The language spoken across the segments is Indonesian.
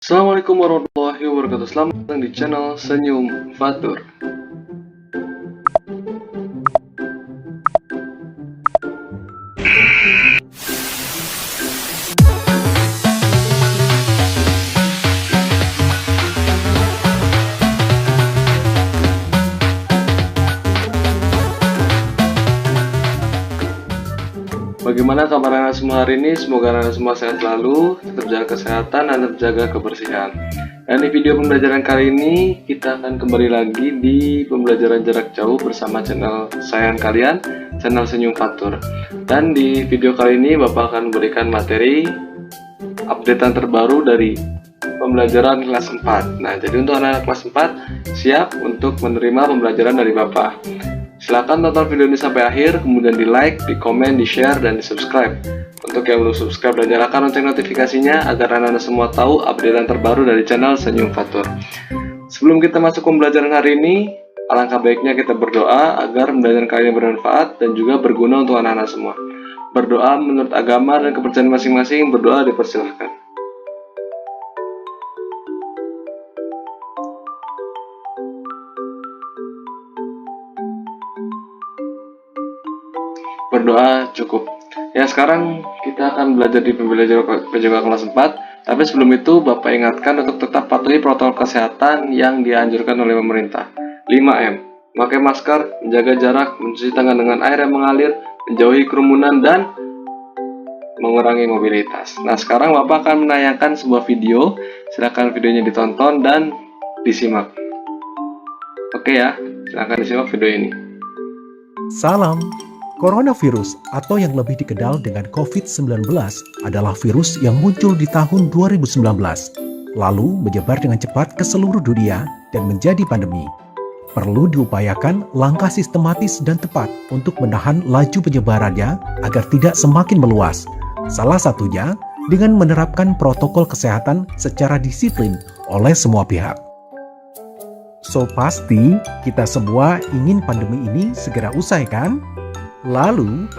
Assalamualaikum warahmatullahi wabarakatuh. Selamat datang di channel Senyum Fatur. Bagaimana kabar anak semua hari ini? Semoga anak semua sehat selalu, tetap jaga kesehatan dan tetap jaga kebersihan. Dan di video pembelajaran kali ini kita akan kembali lagi di pembelajaran jarak jauh bersama channel kesayangan kalian, channel Senyum Fatur. Dan di video kali ini Bapak akan memberikan materi updatean terbaru dari pembelajaran kelas 4. Nah, jadi untuk anak-anak kelas 4 siap untuk menerima pembelajaran dari Bapak. Silahkan tonton video ini sampai akhir, kemudian di like, di komen, di share, dan di subscribe. Untuk yang belum subscribe dan nyalakan lonceng notifikasinya agar anak-anak semua tahu updatean terbaru dari channel Senyum Fatur. Sebelum kita masuk pembelajaran hari ini, alangkah baiknya kita berdoa agar pembelajaran kali ini bermanfaat dan juga berguna untuk anak-anak semua. Berdoa menurut agama dan kepercayaan masing-masing, berdoa dipersilahkan. Berdoa cukup. Ya, sekarang kita akan belajar di pembelajaran kelas 4. Tapi sebelum itu Bapak ingatkan untuk tetap patuhi protokol kesehatan yang dianjurkan oleh pemerintah. 5M. Memakai masker, menjaga jarak, mencuci tangan dengan air yang mengalir, menjauhi kerumunan, dan mengurangi mobilitas. Nah, sekarang Bapak akan menayangkan sebuah video. Silakan videonya ditonton dan disimak. Oke ya, silakan disimak video ini. Salam. Coronavirus atau yang lebih dikenal dengan COVID-19 adalah virus yang muncul di tahun 2019, lalu menyebar dengan cepat ke seluruh dunia dan menjadi pandemi. Perlu diupayakan langkah sistematis dan tepat untuk menahan laju penyebarannya agar tidak semakin meluas. Salah satunya dengan menerapkan protokol kesehatan secara disiplin oleh semua pihak. So pasti kita semua ingin pandemi ini segera usai kan? Lalu,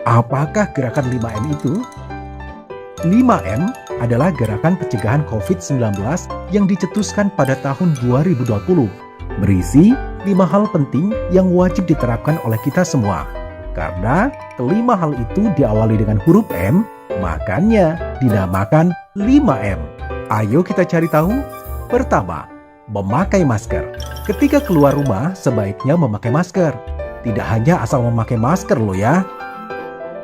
apakah gerakan 5M itu? 5M adalah gerakan pencegahan COVID-19 yang dicetuskan pada tahun 2020, berisi 5 hal penting yang wajib diterapkan oleh kita semua. Karena kelima hal itu diawali dengan huruf M, makanya dinamakan 5M. Ayo kita cari tahu. Pertama, memakai masker. Ketika keluar rumah, sebaiknya memakai masker. Tidak hanya asal memakai masker loh ya.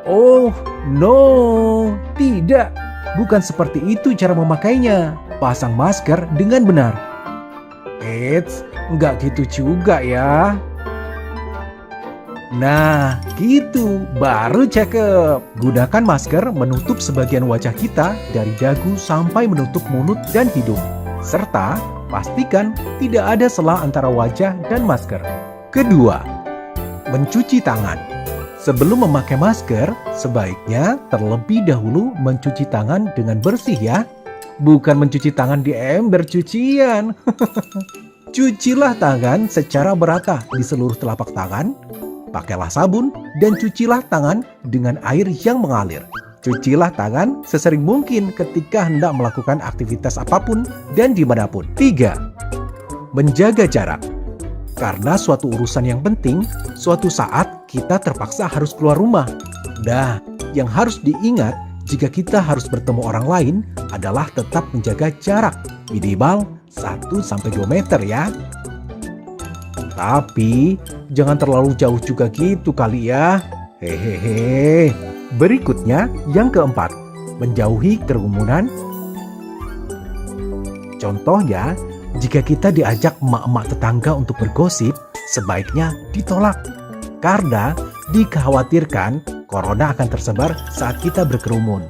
Oh, no, tidak. Bukan seperti itu cara memakainya. Pasang masker dengan benar. Eits, nggak gitu juga ya. Nah, gitu, baru cakep. Gunakan masker menutup sebagian wajah kita dari dagu sampai menutup mulut dan hidung. Serta pastikan tidak ada sela antara wajah dan masker. Kedua, mencuci tangan. Sebelum memakai masker, sebaiknya terlebih dahulu mencuci tangan dengan bersih ya. Bukan mencuci tangan di ember cucian. Cucilah tangan secara merata di seluruh telapak tangan. Pakailah sabun dan cucilah tangan dengan air yang mengalir. Cucilah tangan sesering mungkin ketika hendak melakukan aktivitas apapun dan dimanapun. 3. Menjaga jarak. Karena suatu urusan yang penting, suatu saat kita terpaksa harus keluar rumah. Nah, yang harus diingat jika kita harus bertemu orang lain adalah tetap menjaga jarak minimal 1-2 meter ya. Tapi, jangan terlalu jauh juga gitu kali ya. Hehehe. Berikutnya, yang keempat, menjauhi kerumunan. Contohnya, jika kita diajak emak-emak tetangga untuk bergosip, sebaiknya ditolak. Karena dikhawatirkan corona akan tersebar saat kita berkerumun.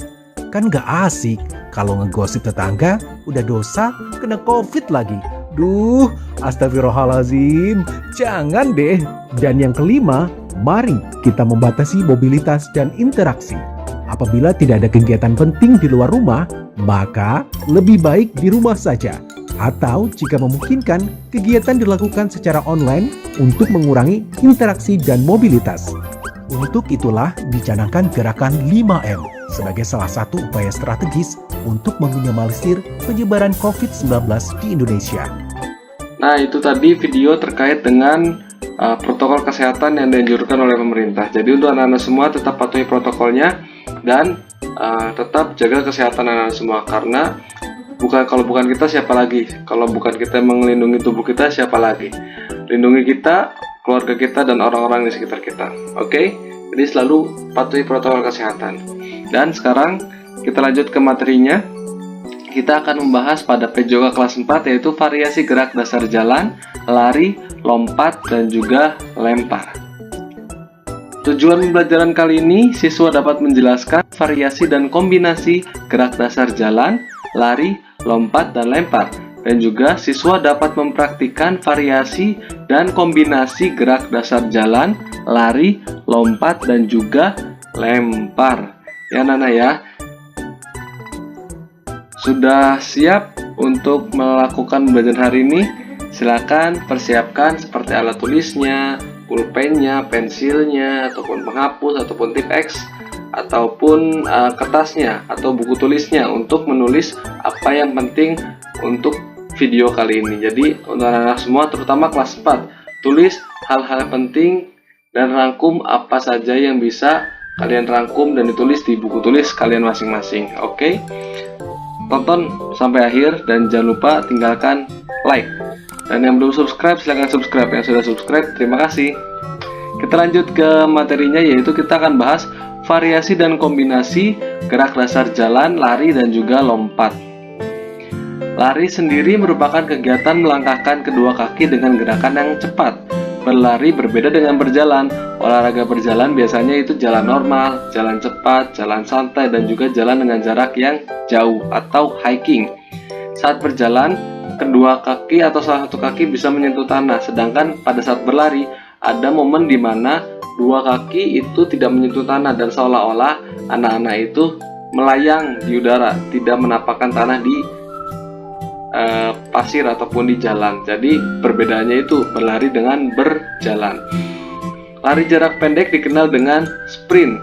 Kan gak asik kalau ngegosip tetangga, udah dosa, kena COVID lagi. Duh, astagfirullahaladzim, jangan deh. Dan yang kelima, mari kita membatasi mobilitas dan interaksi. Apabila tidak ada kegiatan penting di luar rumah, maka lebih baik di rumah saja. Atau jika memungkinkan, kegiatan dilakukan secara online untuk mengurangi interaksi dan mobilitas. Untuk itulah dicanangkan gerakan 5M. sebagai salah satu upaya strategis untuk meminimalisir penyebaran COVID-19 di Indonesia. Nah, itu tadi video terkait dengan protokol kesehatan yang dianjurkan oleh pemerintah. Jadi untuk anak-anak semua tetap patuhi protokolnya dan tetap jaga kesehatan anak-anak semua, karena kalau bukan kita siapa lagi? Kalau bukan kita yang melindungi tubuh kita, siapa lagi? Lindungi kita, keluarga kita, dan orang-orang di sekitar kita. Oke? Jadi selalu patuhi protokol kesehatan. Dan sekarang kita lanjut ke materinya. Kita akan membahas pada PJOK kelas 4, yaitu variasi gerak dasar jalan, lari, lompat, dan juga lempar. Tujuan pembelajaran kali ini, siswa dapat menjelaskan variasi dan kombinasi gerak dasar jalan, lari, lompat, dan lempar. Dan juga siswa dapat mempraktikkan variasi dan kombinasi gerak dasar jalan, lari, lompat, dan juga lempar. Ya Nana ya. Sudah siap untuk melakukan pembelajaran hari ini? Silakan persiapkan seperti alat tulisnya, pulpennya, pensilnya, ataupun penghapus, ataupun tip X, ataupun kertasnya atau buku tulisnya untuk menulis apa yang penting untuk video kali ini. Jadi untuk anak-anak semua, terutama kelas 4, tulis hal-hal penting dan rangkum apa saja yang bisa kalian rangkum dan ditulis di buku tulis kalian masing-masing. Oke? Tonton sampai akhir dan jangan lupa tinggalkan like. Dan yang belum subscribe silahkan subscribe. Yang sudah subscribe terima kasih. Kita lanjut ke materinya, yaitu kita akan bahas variasi dan kombinasi gerak dasar jalan, lari, dan juga lompat. Lari sendiri merupakan kegiatan melangkahkan kedua kaki dengan gerakan yang cepat. Berlari berbeda dengan berjalan. Olahraga berjalan biasanya itu jalan normal, jalan cepat, jalan santai, dan juga jalan dengan jarak yang jauh atau hiking. Saat berjalan, kedua kaki atau salah satu kaki bisa menyentuh tanah, sedangkan pada saat berlari, ada momen di mana dua kaki itu tidak menyentuh tanah dan seolah-olah anak-anak itu melayang di udara, tidak menapakkan tanah di pasir ataupun di jalan. Jadi perbedaannya itu berlari dengan berjalan. Lari jarak pendek dikenal dengan sprint.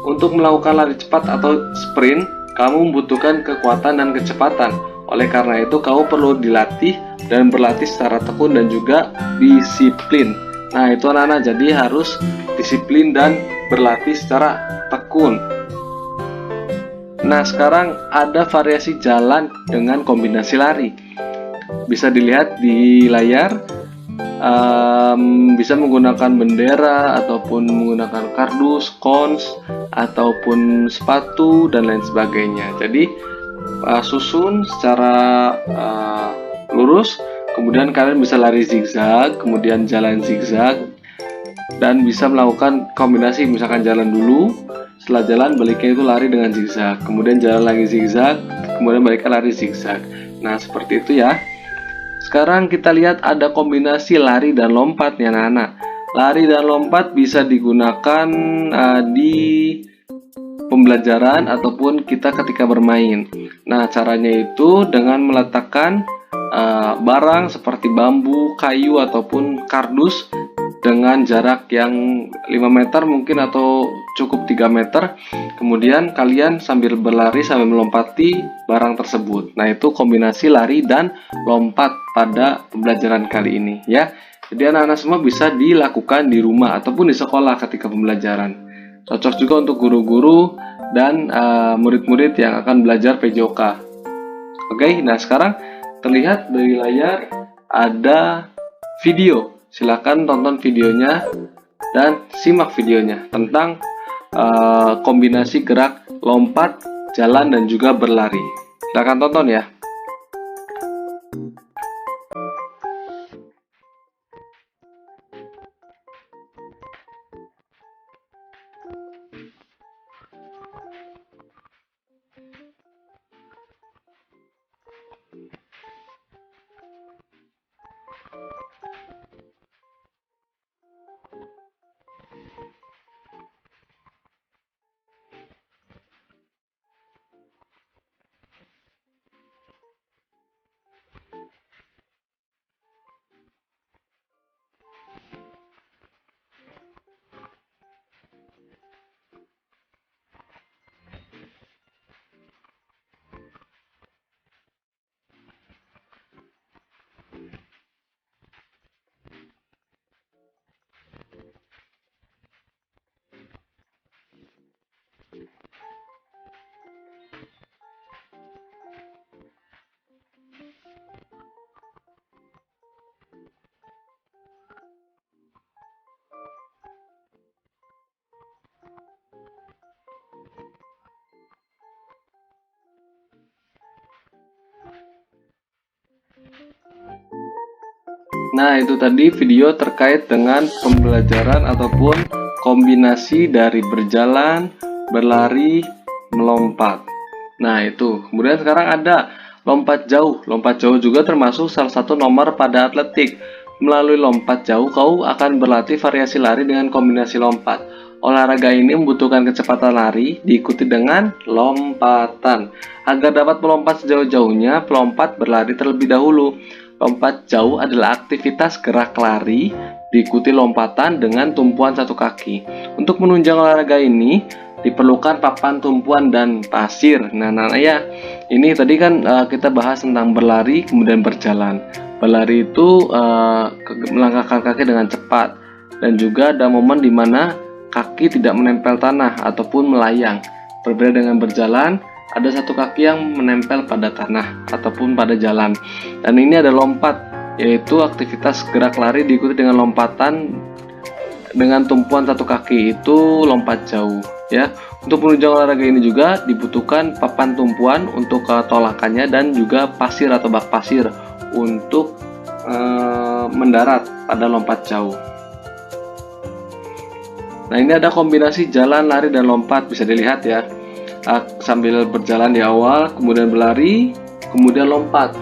Untuk melakukan lari cepat atau sprint, kamu membutuhkan kekuatan dan kecepatan. Oleh karena itu, kamu perlu dilatih dan berlatih secara tekun dan juga disiplin. Nah, itu anak-anak, jadi harus disiplin dan berlatih secara tekun. Nah, sekarang ada variasi jalan dengan kombinasi lari. Bisa dilihat di layar, bisa menggunakan bendera ataupun menggunakan kardus, kons, ataupun sepatu dan lain sebagainya. Jadi susun secara lurus, kemudian kalian bisa lari zigzag, kemudian jalan zigzag, dan bisa melakukan kombinasi, misalkan jalan dulu, setelah jalan baliknya itu lari dengan zigzag, kemudian jalan lagi zigzag, kemudian baliknya lari zigzag. Nah, seperti itu ya. Sekarang kita lihat ada kombinasi lari dan lompat nih anak-anak. Lari dan lompat bisa digunakan di pembelajaran ataupun kita ketika bermain. Nah, caranya itu dengan meletakkan barang seperti bambu, kayu, ataupun kardus dengan jarak yang 5 meter mungkin atau cukup 3 meter. Kemudian kalian sambil berlari sambil melompati barang tersebut. Nah, itu kombinasi lari dan lompat pada pembelajaran kali ini ya. Jadi anak-anak semua bisa dilakukan di rumah ataupun di sekolah ketika pembelajaran. Cocok juga untuk guru-guru dan murid-murid yang akan belajar PJOK. Oke, nah sekarang terlihat dari layar ada video. Silakan tonton videonya dan simak videonya tentang kombinasi gerak lompat, jalan, dan juga berlari. Silakan tonton ya. Nah, itu tadi video terkait dengan pembelajaran ataupun kombinasi dari berjalan, berlari, melompat. Nah, itu. Kemudian sekarang ada lompat jauh. Lompat jauh juga termasuk salah satu nomor pada atletik. Melalui lompat jauh, kau akan berlatih variasi lari dengan kombinasi lompat. Olahraga ini membutuhkan kecepatan lari diikuti dengan lompatan. Agar dapat melompat sejauh-jauhnya, pelompat berlari terlebih dahulu. Lompat jauh adalah aktivitas gerak lari diikuti lompatan dengan tumpuan satu kaki. Untuk menunjang olahraga ini diperlukan papan tumpuan dan pasir. Nah ya, ini tadi kan kita bahas tentang berlari kemudian berjalan. Berlari itu melangkahkan kaki dengan cepat, dan juga ada momen di mana kaki tidak menempel tanah ataupun melayang. Berbeda dengan berjalan, ada satu kaki yang menempel pada tanah ataupun pada jalan. Dan ini ada lompat, yaitu aktivitas gerak lari diikuti dengan lompatan dengan tumpuan satu kaki, itu lompat jauh ya. Untuk menunjang olahraga ini juga dibutuhkan papan tumpuan untuk tolakannya dan juga pasir atau bak pasir untuk mendarat pada lompat jauh. Nah, ini ada kombinasi jalan, lari, dan lompat, bisa dilihat ya. Sambil berjalan di awal, kemudian berlari, kemudian lompat.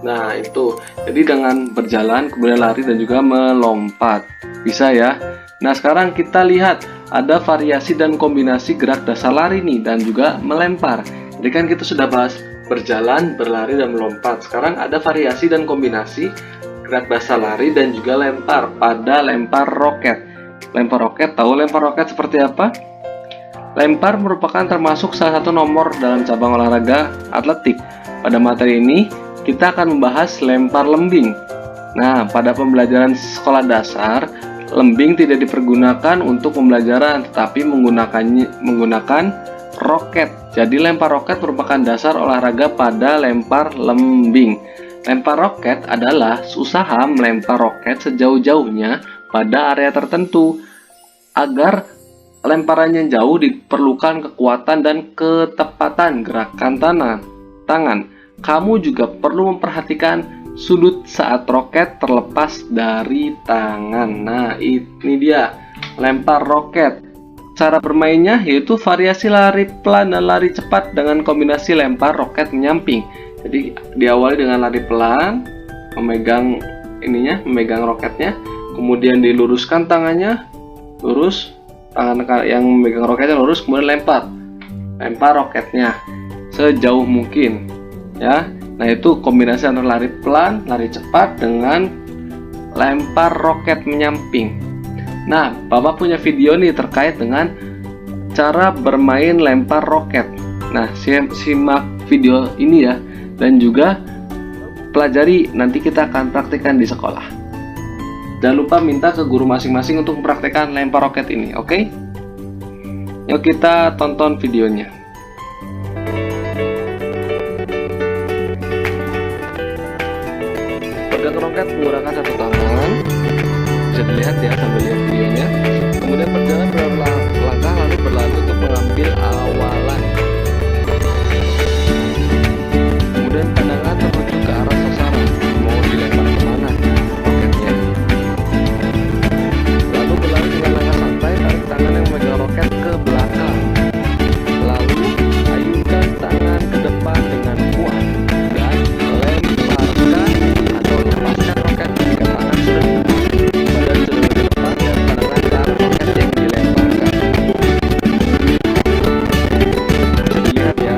Nah, itu. Jadi dengan berjalan, kemudian lari, dan juga melompat. Bisa ya. Nah, sekarang kita lihat ada variasi dan kombinasi gerak dasar lari nih, dan juga melempar. Jadi kan kita sudah bahas berjalan, berlari, dan melompat. Sekarang ada variasi dan kombinasi gerak dasar lari dan juga lempar pada lempar roket. Lempar roket, tahu lempar roket seperti apa? Lempar merupakan termasuk salah satu nomor dalam cabang olahraga atletik. Pada materi ini, kita akan membahas lempar lembing. Nah, pada pembelajaran sekolah dasar, lembing tidak dipergunakan untuk pembelajaran, tetapi menggunakan roket. Jadi lempar roket merupakan dasar olahraga pada lempar lembing. Lempar roket adalah usaha melempar roket sejauh-jauhnya pada area tertentu. Agar lemparannya jauh diperlukan kekuatan dan ketepatan gerakan tangan. Kamu juga perlu memperhatikan sudut saat roket terlepas dari tangan. Nah, ini dia lempar roket. Cara bermainnya yaitu variasi lari pelan dan lari cepat dengan kombinasi lempar roket menyamping. Jadi diawali dengan lari pelan, memegang roketnya, kemudian diluruskan tangannya, lurus, tangan yang memegang roketnya lurus, kemudian lempar roketnya sejauh mungkin ya. Nah, itu kombinasi antara lari pelan, lari cepat dengan lempar roket menyamping. Nah, Bapak punya video nih terkait dengan cara bermain lempar roket. Nah, simak video ini ya, dan juga pelajari, nanti kita akan praktikkan di sekolah. Jangan lupa minta ke guru masing-masing untuk mempraktekkan lempar roket ini, oke? Yuk kita tonton videonya. Pegang roket menggunakan satu tangan, bisa dilihat ya sambil lihat videonya. Kemudian berjalan beberapa langkah lalu berlari untuk mengambil awalan. Kemudian pandangan tertuju ke arah sasaran, mau dilempar kemana roketnya. Lalu berlari dengan langkah santai, tarik tangan yang memegang roket ke belakang. Lalu ayunkan tangan ke depan dengan kuat dan lemparkan atau lepaskan roket jika tangan sudah badan sudah dilepas dan pandangan ke arah roket yang dilemparkan. Lihat ya.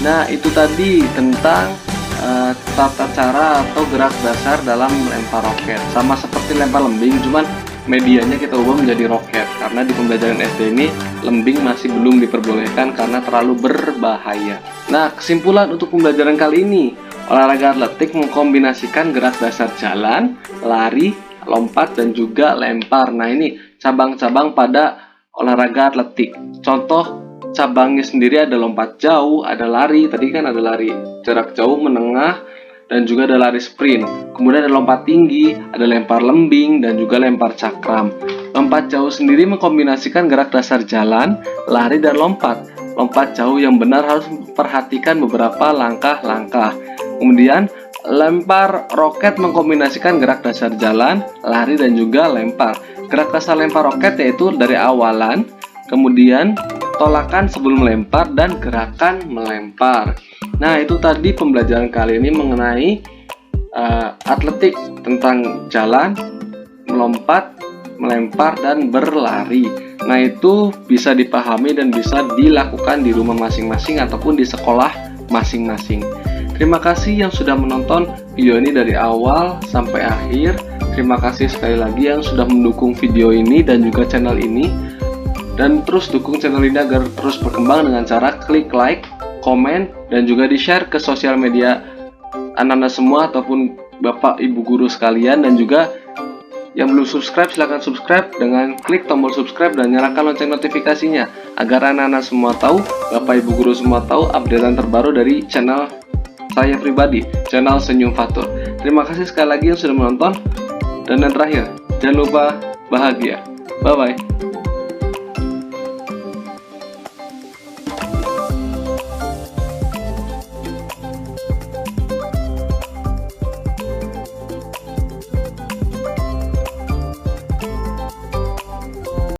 Nah, itu tadi tentang tata cara atau gerak dasar dalam melempar roket. Sama seperti lempar lembing, cuman medianya kita ubah menjadi roket, karena di pembelajaran SD ini lembing masih belum diperbolehkan karena terlalu berbahaya. Nah, kesimpulan untuk pembelajaran kali ini, olahraga atletik mengkombinasikan gerak dasar jalan, lari, lompat, dan juga lempar. Nah, ini cabang-cabang pada olahraga atletik. Contoh cabangnya sendiri ada lompat jauh, ada lari, tadi kan ada lari jarak jauh, menengah, dan juga ada lari sprint. Kemudian ada lompat tinggi, ada lempar lembing, dan juga lempar cakram. Lompat jauh sendiri mengkombinasikan gerak dasar jalan, lari, dan lompat. Lompat jauh yang benar harus memperhatikan beberapa langkah-langkah. Kemudian lempar roket mengkombinasikan gerak dasar jalan, lari, dan juga lempar. Gerak dasar lempar roket yaitu dari awalan, kemudian tolakan sebelum melempar, dan gerakan melempar. Nah, itu tadi pembelajaran kali ini mengenai atletik, tentang jalan, melompat, melempar, dan berlari. Nah, itu bisa dipahami dan bisa dilakukan di rumah masing-masing ataupun di sekolah masing-masing. Terima kasih yang sudah menonton video ini dari awal sampai akhir. Terima kasih sekali lagi yang sudah mendukung video ini dan juga channel ini. Dan terus dukung channel ini agar terus berkembang dengan cara klik like, komen, dan juga di-share ke sosial media anak-anak semua ataupun bapak ibu guru sekalian. Dan juga yang belum subscribe silahkan subscribe dengan klik tombol subscribe dan nyalakan lonceng notifikasinya agar anak-anak semua tahu, bapak ibu guru semua tahu updatean terbaru dari channel saya pribadi, channel Senyum Fatur. Terima kasih sekali lagi yang sudah menonton, dan yang terakhir, jangan lupa bahagia. Bye bye.